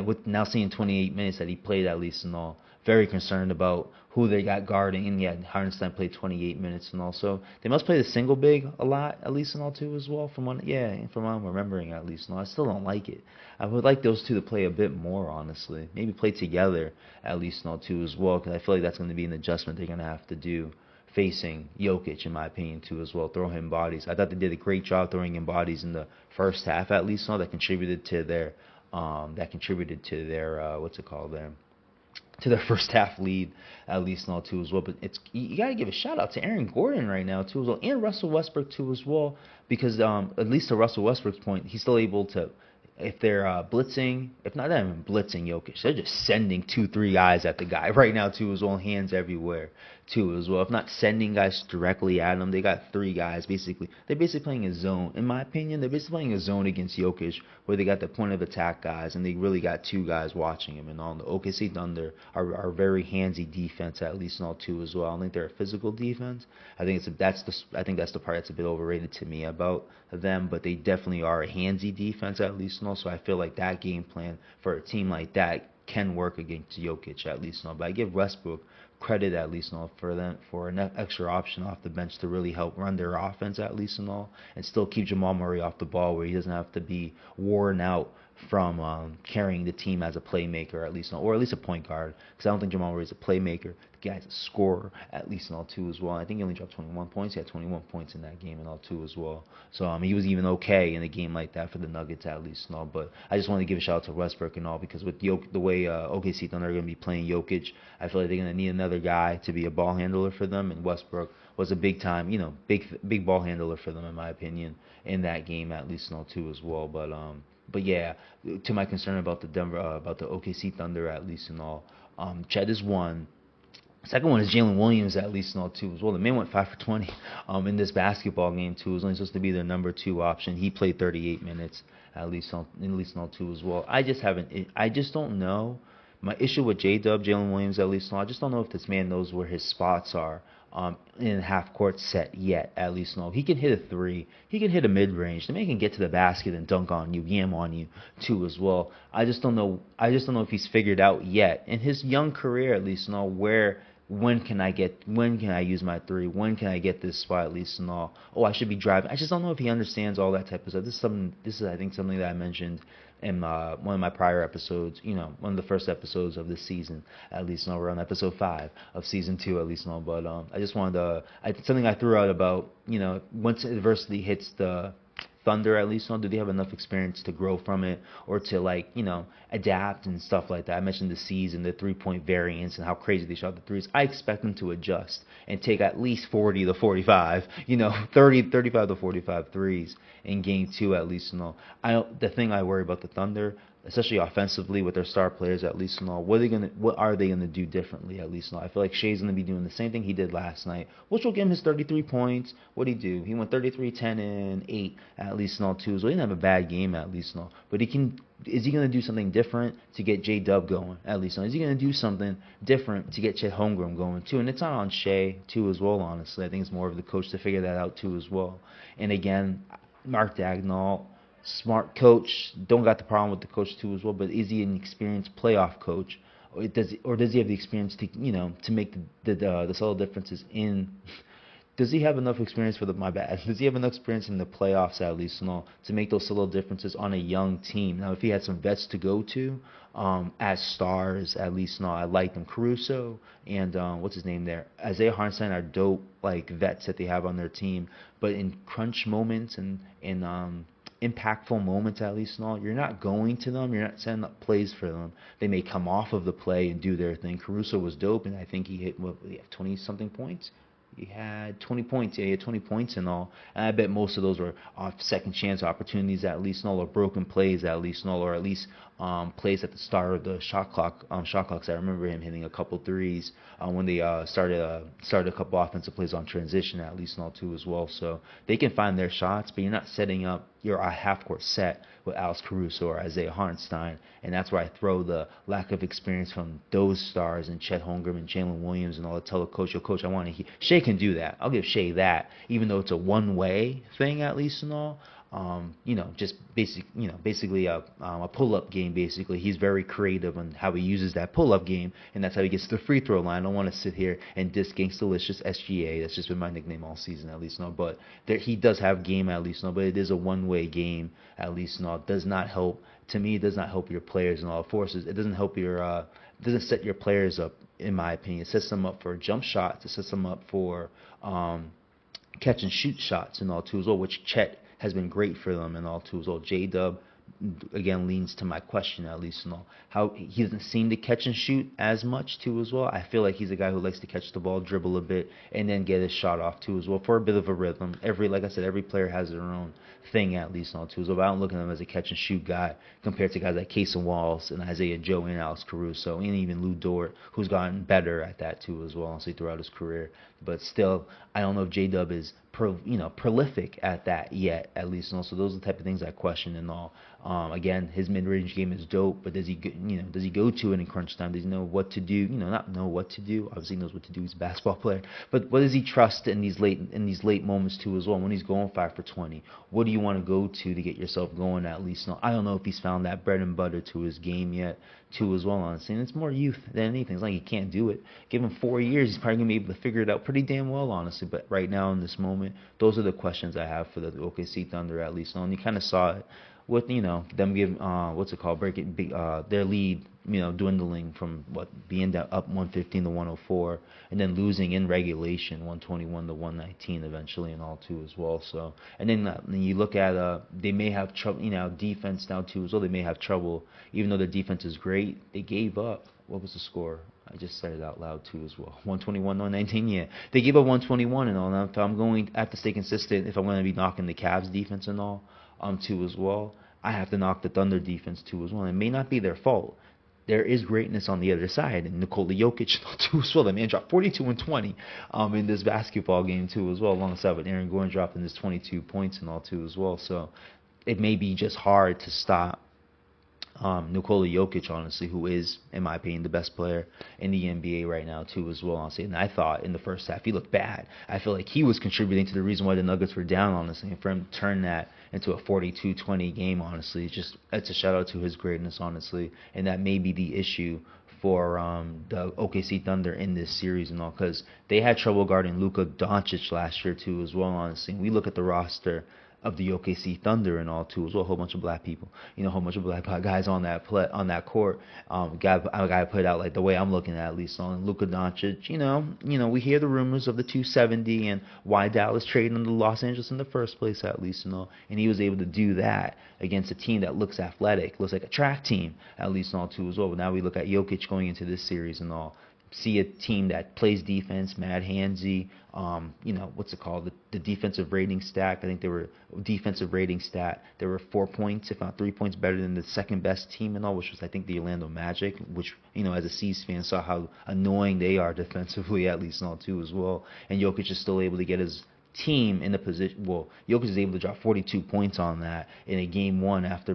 S1: With now seeing 28 minutes that he played, at least and all, very concerned about who they got guarding. And yeah, Hardenstein played 28 minutes, and also they must play the single big a lot, at least and all too as well. From what I'm remembering, at least. No, I still don't like it. I would like those two to play a bit more, honestly. Maybe play together, at least and all too as well, because I feel like that's going to be an adjustment they're going to have to do facing Jokic, in my opinion, too, as well. Throw him bodies. I thought they did a great job throwing him bodies in the first half, at least. No, that contributed to their what's it called there? To their first half lead, at least and all too as well. But you got to give a shout out to Aaron Gordon right now too as well, and Russell Westbrook too as well, because at least to Russell Westbrook's point, he's still able to, if they're blitzing, if not even blitzing Jokic, they're just sending 2-3 guys at the guy right now too as well, hands everywhere too as well. If not sending guys directly at him, they got 3 guys basically. They're basically playing a zone, in my opinion. They're basically playing a zone against Jokic, where they got the point of attack guys, and they really got 2 guys watching him. And all the OKC Thunder are very handsy defense, at least and all too as well. I don't think they're a physical defense. I think that's the part that's a bit overrated to me about them, but they definitely are a handsy defense, at least and all. So I feel like that game plan for a team like that can work against Jokic, at least and all. But I give Westbrook credit, at least and all, for an extra option off the bench to really help run their offense, at least and all, and still keep Jamal Murray off the ball, where he doesn't have to be worn out from carrying the team as a playmaker, at least, or at least a point guard, because I don't think Jamal Murray is a playmaker. The guy's a scorer, at least and all too as well. I think he only dropped 21 points. He had 21 points in that game and all too as well. So he was even okay in a game like that for the Nuggets, at least and all. But I just want to give a shout out to Westbrook and all, because with the way OKC Thunder are going to be playing Jokic, I feel like they're going to need another guy to be a ball handler for them, and Westbrook was a big time, big ball handler for them, in my opinion, in that game, at least and all too as well. But yeah, to my concern about the OKC Thunder, at least and all, Chet is one. Second one is Jalen Williams, at least and all too as well. The man went 5 for 20 in this basketball game too. He was only supposed to be their number 2 option. He played 38 minutes, at least and all too as well. I just don't know. My issue with Jalen Williams, at least, I just don't know if this man knows where his spots are in a half-court set yet, at least. He can hit a 3. He can hit a mid-range. The man can get to the basket and dunk on you, yam on you, too, as well. I just don't know if he's figured out yet in his young career, at least, when can I use my 3? When can I get this spot, at least and all? Oh, I should be driving. I just don't know if he understands all that type of stuff. This is I think something that I mentioned in one of my prior episodes, one of the first episodes of this season, at least. We're on episode 5 of season 2, at least. But I just wanted to, something I threw out about, once adversity hits the Thunder, at least, do they have enough experience to grow from it, or to adapt and stuff like that? I mentioned the C's and the 3-point variance and how crazy they shot the threes. I expect them to adjust and take at least 40 to 45, 35 to 45 threes in game 2, at least. The thing I worry about the Thunder, especially offensively with their star players, at least and all, what are they gonna do differently, at least and all? I feel like Shea's gonna be doing the same thing he did last night, which will give him his 33 points. What'd he do? He went 33, 10, and 8, at least and all too. So he didn't have a bad game, at least and all. But is he gonna do something different to get J-Dub going, at least? Is he gonna do something different to get Chet Holmgren going too? And it's not on Shea too as well, honestly. I think it's more of the coach to figure that out too as well. And again, Mark Dagnall, smart coach, don't got the problem with the coach too as well, but is he an experienced playoff coach, or does he have the experience to to make the subtle differences in Does he have enough experience for the my bad? Does he have enough experience in the playoffs at least, to make those little differences on a young team? Now, if he had some vets to go to, as stars at least, I like them. Caruso and what's his name there, Isaiah Hartenstein are dope like vets that they have on their team. But in crunch moments and in impactful moments at least, you're not going to them. You're not setting up plays for them. They may come off of the play and do their thing. Caruso was dope, and I think he hit 20 something points. He had 20 points. Yeah, he had 20 points and all. And I bet most of those were off second chance opportunities at least, or broken plays at least, or at least plays at the start of the shot clock. Shot clocks. I remember him hitting a couple threes when they started a couple offensive plays on transition at least, too as well. So they can find their shots, but you're not setting up your half court set with Alex Caruso or Isaiah Hartenstein, and that's where I throw the lack of experience from those stars and Chet Holmgren and Jalen Williams and all. Tell the coach, coach, I want to. Shea can do that. I'll give Shea that, even though it's a one-way thing at least and all. Just basically a pull-up game. Basically, he's very creative on how he uses that pull-up game, and that's how he gets to the free throw line. I don't want to sit here and diss Gangstalicious SGA. That's just been my nickname all season, at least. But he does have game at least. But it is a one-way game at least. It does not help. To me, it does not help your players and all. Forces. It doesn't help your. It doesn't set your players up, in my opinion. It sets them up for jump shots. It sets them up for catch and shoot shots and all too as well, which Chet has been great for them and all too as well. J-Dub, again, leans to my question at least and all. How he doesn't seem to catch and shoot as much too as well. I feel like he's a guy who likes to catch the ball, dribble a bit, and then get his shot off too as well for a bit of a rhythm. Like I said, every player has their own thing at least and all too as well. But I don't look at him as a catch and shoot guy compared to guys like Casey Walls and Isaiah Joe and Alex Caruso and even Lou Dort, who's gotten better at that too as well, honestly, throughout his career. But still, I don't know if J-Dub is prolific at that yet, at least. And also, those are the type of things I question and all. Again, his mid-range game is dope, but does he go to it in crunch time? Does he know what to do? Not know what to do. Obviously, he knows what to do. He's a basketball player. But what does he trust in these late moments too as well? When he's going 5 for 20, what do you want to go to get yourself going at least? No, I don't know if he's found that bread and butter to his game yet too as well, honestly. And it's more youth than anything. It's like he can't do it. Give him 4 years, he's probably gonna be able to figure it out pretty damn well, honestly. But right now in this moment, those are the questions I have for the OKC Thunder at least. And you kind of saw it with them giving breaking their lead, dwindling from being up 115 to 104, and then losing in regulation 121 to 119 eventually and all too as well. So and then you look at they may have trouble, defense now too as well. They may have trouble even though their defense is great. They gave up. What was the score? I just said it out loud too as well. 121, 119. Yeah, they gave up 121 and all. And if I have to stay consistent, if I'm going to be knocking the Cavs defense and all, too as well, I have to knock the Thunder defense too as well. It may not be their fault. There is greatness on the other side, and Nikola Jokic too as well. The man dropped 42 and 20 in this basketball game too as well, alongside with Aaron Gordon dropping his 22 points and all too as well. So it may be just hard to stop Nikola Jokic, honestly, who is, in my opinion, the best player in the NBA right now, too, as well, honestly. And I thought in the first half he looked bad. I feel like he was contributing to the reason why the Nuggets were down, honestly. And for him to turn that into a 42-20 game, honestly, it's a shout-out to his greatness, honestly. And that may be the issue for the OKC Thunder in this series and all, because they had trouble guarding Luka Doncic last year, too, as well, honestly. And we look at the roster of the OKC Thunder and all too as well. A whole bunch of black people, a whole bunch of black guys on that court. Guy put out like the way I'm looking at least on Luka Doncic. We hear the rumors of the 270 and why Dallas traded him to Los Angeles in the first place at least and he was able to do that against a team that looks athletic, looks like a track team at least and all too as well. But now we look at Jokic going into this series and all. See a team that plays defense, mad handsy. The defensive rating stat. I think they were defensive rating stat. They were 4 points, if not 3 points, better than the second best team and all, which was I think the Orlando Magic. Which as a C's fan, saw how annoying they are defensively at least and all too as well. And Jokic is still able to get his team in the position. Well, Jokic is able to drop 42 points on that in a game one after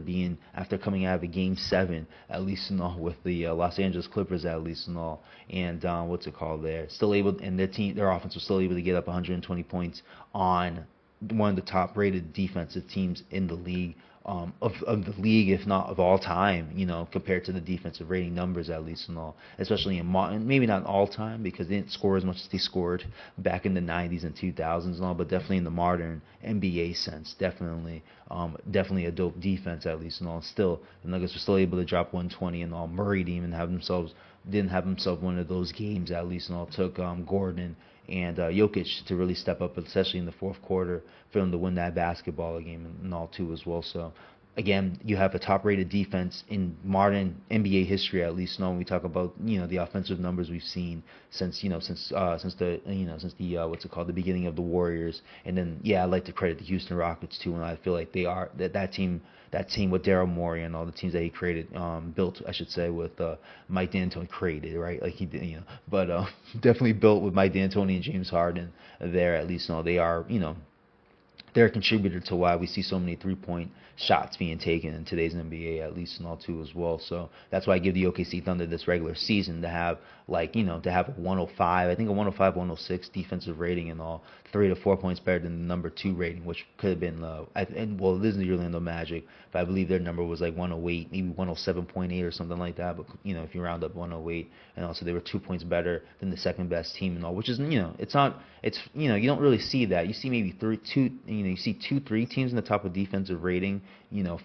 S1: coming out of a game 7 at least and all with the Los Angeles Clippers at least and all. And they're still able, and their offense was still able to get up 120 points on one of the top rated defensive teams in the league of the league, if not of all time, compared to the defensive rating numbers, at least and all, especially maybe not all time because they didn't score as much as they scored back in the 90s and 2000s and all, but definitely in the modern NBA sense, definitely a dope defense at least and all. Still, the Nuggets were still able to drop 120 and all. Murray didn't have himself one of those games at least and all. Took Gordon and Jokic to really step up, especially in the fourth quarter, for them to win that basketball game and all too as well. So again, you have a top-rated defense in modern NBA history, at least. When we talk about the offensive numbers we've seen since the what's it called, the beginning of the Warriors, and then I like to credit the Houston Rockets too, and I feel like they are that team. That team with Daryl Morey and all the teams that he created, built, I should say, with Mike D'Antoni created, right? Like he did, but definitely built with Mike D'Antoni and James Harden there, at least. They are, they're a contributor to why we see so many three-point shots being taken in today's NBA, at least and all too as well. So that's why I give the OKC Thunder this regular season to have to have a 105, I think a 105, 106 defensive rating and all, 3 to 4 points better than the number 2 rating, which could have been it isn't the Orlando Magic, but I believe their number was like 108, maybe 107.8 or something like that. But if you round up 108, and also they were 2 points better than the second best team and all, which is you don't really see that. You see maybe you see 2-3 teams in the top of defensive rating,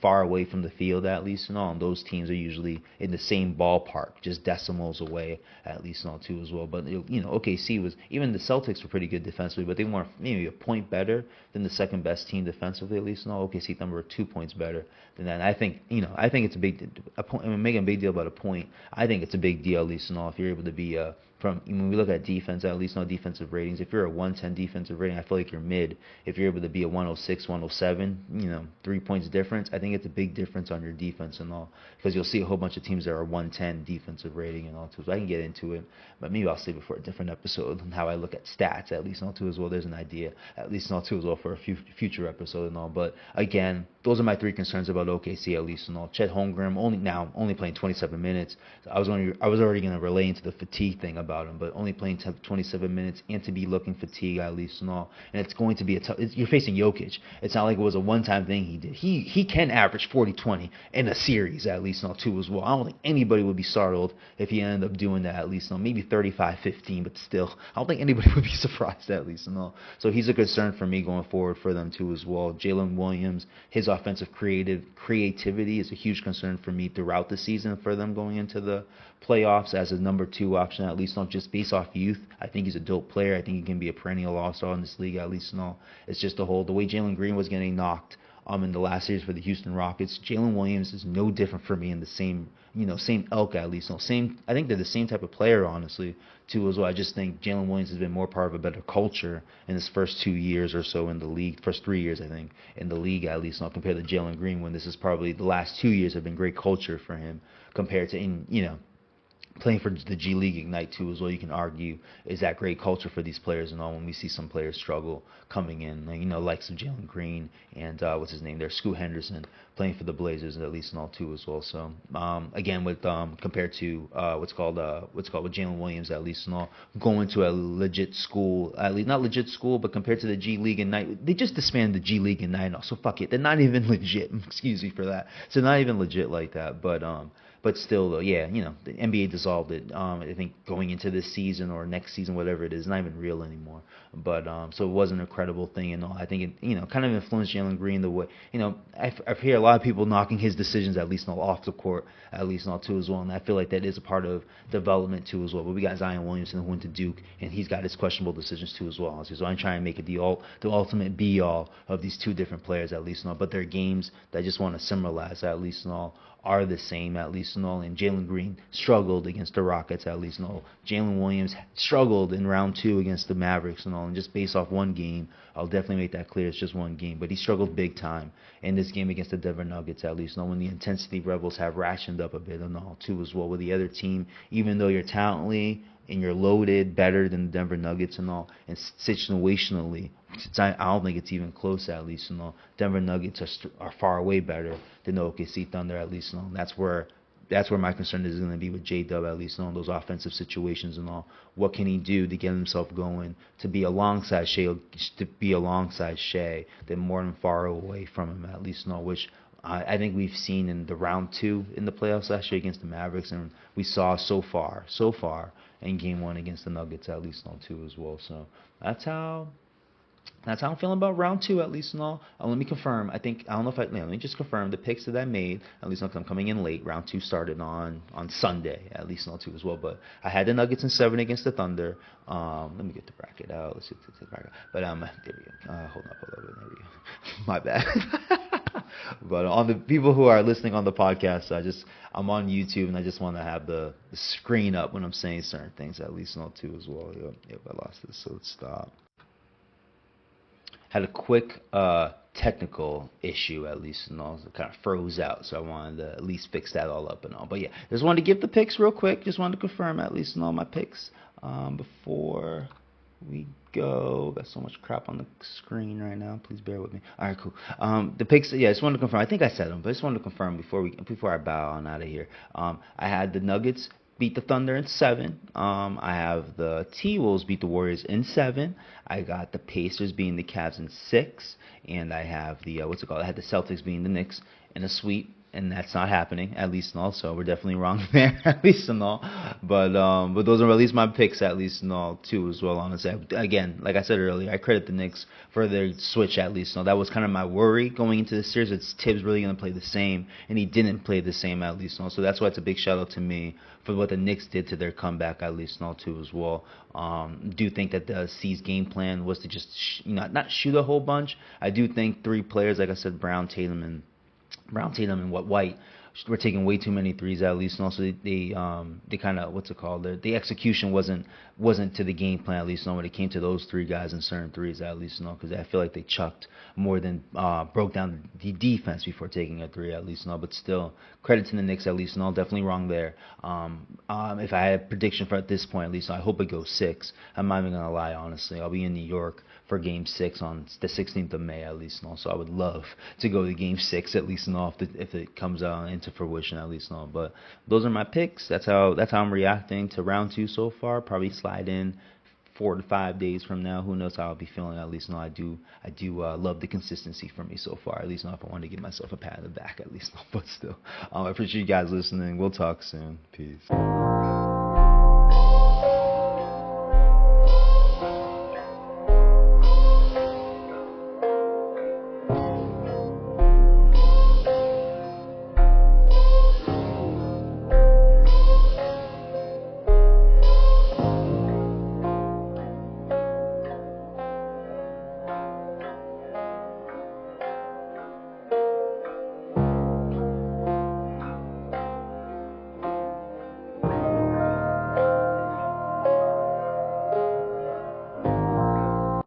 S1: far away from the field at least and all. And those teams are usually in the same ballpark, just decimals away at least and all too as well. But OKC was, even the Celtics were pretty good defensively, but they were maybe a point better than the second best team defensively at least and all. OKC Thunder were 2 points better than that. And I think it's a point. Making a big deal about a point. I think it's a big deal at least and all if you're able to be when we look at defense, at least no defensive ratings, if you're a 110 defensive rating, I feel like you're mid. If you're able to be a 106, 107, 3 points difference, I think it's a big difference on your defense and all, because you'll see a whole bunch of teams that are 110 defensive rating and all too. So I can get into it, but maybe I'll save it for a different episode on how I look at stats, at least and all too as well. There's an idea, at least and all too as well, for a future episode and all. But again, those are my 3 concerns about OKC, at least and all. Chet Holmgren only playing 27 minutes. I was already going to relay into the fatigue thing about him, but only playing 27 minutes and to be looking fatigued, at least and all. And it's going to be you're facing Jokic. It's not like it was a one-time thing he did. He can average 40-20 in a series, at least and all too as well. I don't think anybody would be startled if he ended up doing that, at least and all. Maybe 35-15, but still, I don't think anybody would be surprised, at least and all. So he's a concern for me going forward for them too as well. Jalen Williams, his offensive creativity is a huge concern for me throughout the season for them going into the playoffs as a number 2 option, at least not just based off youth. I think he's a dope player. I think he can be a perennial all-star in this league, at least not. It's just the way Jalen Green was getting knocked in the last series for the Houston Rockets. Jalen Williams is no different for me in the same ilk, at least. I think they're the same type of player, honestly, too, as well. I just think Jalen Williams has been more part of a better culture in his first 2 years or so in the league, first 3 years, I think, in the league, at least, not compared to Jalen Green, when this is probably the last 2 years have been great culture for him compared to playing for the G League Ignite too as well. You can argue is that great culture for these players and all when we see some players struggle coming in, likes of Jalen Green and what's his name there, Scoot Henderson, playing for the Blazers at least and all too as well. So again, with compared to what's called with Jalen Williams, at least and all, going to a legit school, at least not legit school, but compared to the G League Ignite, they just disbanded the G League Ignite, so fuck it, they're not even legit. Excuse me for that. So not even legit like that, but still, though, the NBA dissolved it. I think going into this season or next season, whatever it is, not even real anymore. But so it wasn't a credible thing and all. I think it, kind of influenced Jalen Green the way, I hear a lot of people knocking his decisions, at least not off the court, at least not too as well. And I feel like that is a part of development too as well. But we got Zion Williamson who went to Duke, and he's got his questionable decisions too as well. So I'm trying to make it the ultimate be all of these 2 different players, at least and all. But their games that I just want to symbolize, at least and all, are the same, at least and all. And Jalen Green struggled against the Rockets, at least and all. Jalen Williams struggled in round 2 against the Mavericks and all. And just based off one game, I'll definitely make that clear. It's just one game, but he struggled big time in this game against the Denver Nuggets, at least. And all, when the intensity Rebels have rationed up a bit and all too as well with the other team, even though you're talently and you're loaded better than the Denver Nuggets and all, and situationally, I don't think it's even close, at least and all. Denver Nuggets are far away better than the OKC Thunder, at least and all. And that's where my concern is going to be with J-Dub, at least on those offensive situations and all. What can he do to get himself going to be alongside Shea, than more than far away from him, at least and all, which I think we've seen in the round 2 in the playoffs last year against the Mavericks, and we saw so far in Game 1 against the Nuggets, at least on 2 as well. So that's how I'm feeling about round 2, at least and all. Let me confirm. I don't know if let me just confirm the picks that I made, at least because I'm coming in late. Round 2 started on Sunday, at least and all 2 as well. But I had the Nuggets in 7 against the Thunder. Let me get the bracket out. Let's see the bracket. But there we go. Hold up. There we go. My bad. But on the people who are listening on the podcast, I'm on YouTube and I just want to have the screen up when I'm saying certain things, at least and all 2 as well. Yep, I lost this, so let's stop. Had a quick technical issue, at least, and all. It kind of froze out, so I wanted to at least fix that all up and all. But yeah, just wanted to give the picks real quick. Just wanted to confirm, at least, in all my picks before we go. Got so much crap on the screen right now. Please bear with me. All right, cool. The picks, yeah, I just wanted to confirm. I think I said them, but I just wanted to confirm before I bow on out of here. I had the Nuggets beat the Thunder in 7. I have the T-Wolves beat the Warriors in 7. I got the Pacers beating the Cavs in 6. And I have the, I had the Celtics beating the Knicks in a sweep. And that's not happening, at least and all. So we're definitely wrong there, at least and all. But those are at least my picks, at least and all, too, as well, honestly. Again, like I said earlier, I credit the Knicks for their switch, at least and all. That was kind of my worry going into the series. It's Tibbs really going to play the same, and he didn't play the same, at least and all. So that's why it's a big shout-out to me for what the Knicks did to their comeback, at least and all, too, as well. Do think that the C's game plan was to just, not shoot a whole bunch. I do think 3 players, like I said, Brown, Tatum, and White were taking way too many threes, at least, and also they kind of the execution wasn't to the game plan, at least, when it came to those 3 guys in certain threes, at least, because I feel like they chucked more than broke down the defense before taking a 3, at least, but still credit to the Knicks, at least, definitely wrong there. If I had a prediction for at this point, at least, I hope it goes 6. I'm not even gonna lie, honestly. I'll be in New York for Game 6 on the 16th of May, at least, so I would love to go to Game 6, at least, if it comes into fruition, at least, but those are my picks. That's how I'm reacting to round 2 so far. Probably slide in 4 to 5 days from now. Who knows how I'll be feeling, at least. I do love the consistency for me so far, at least. If I want to give myself a pat on the back, at least. But still, I appreciate you guys listening. We'll talk soon. Peace.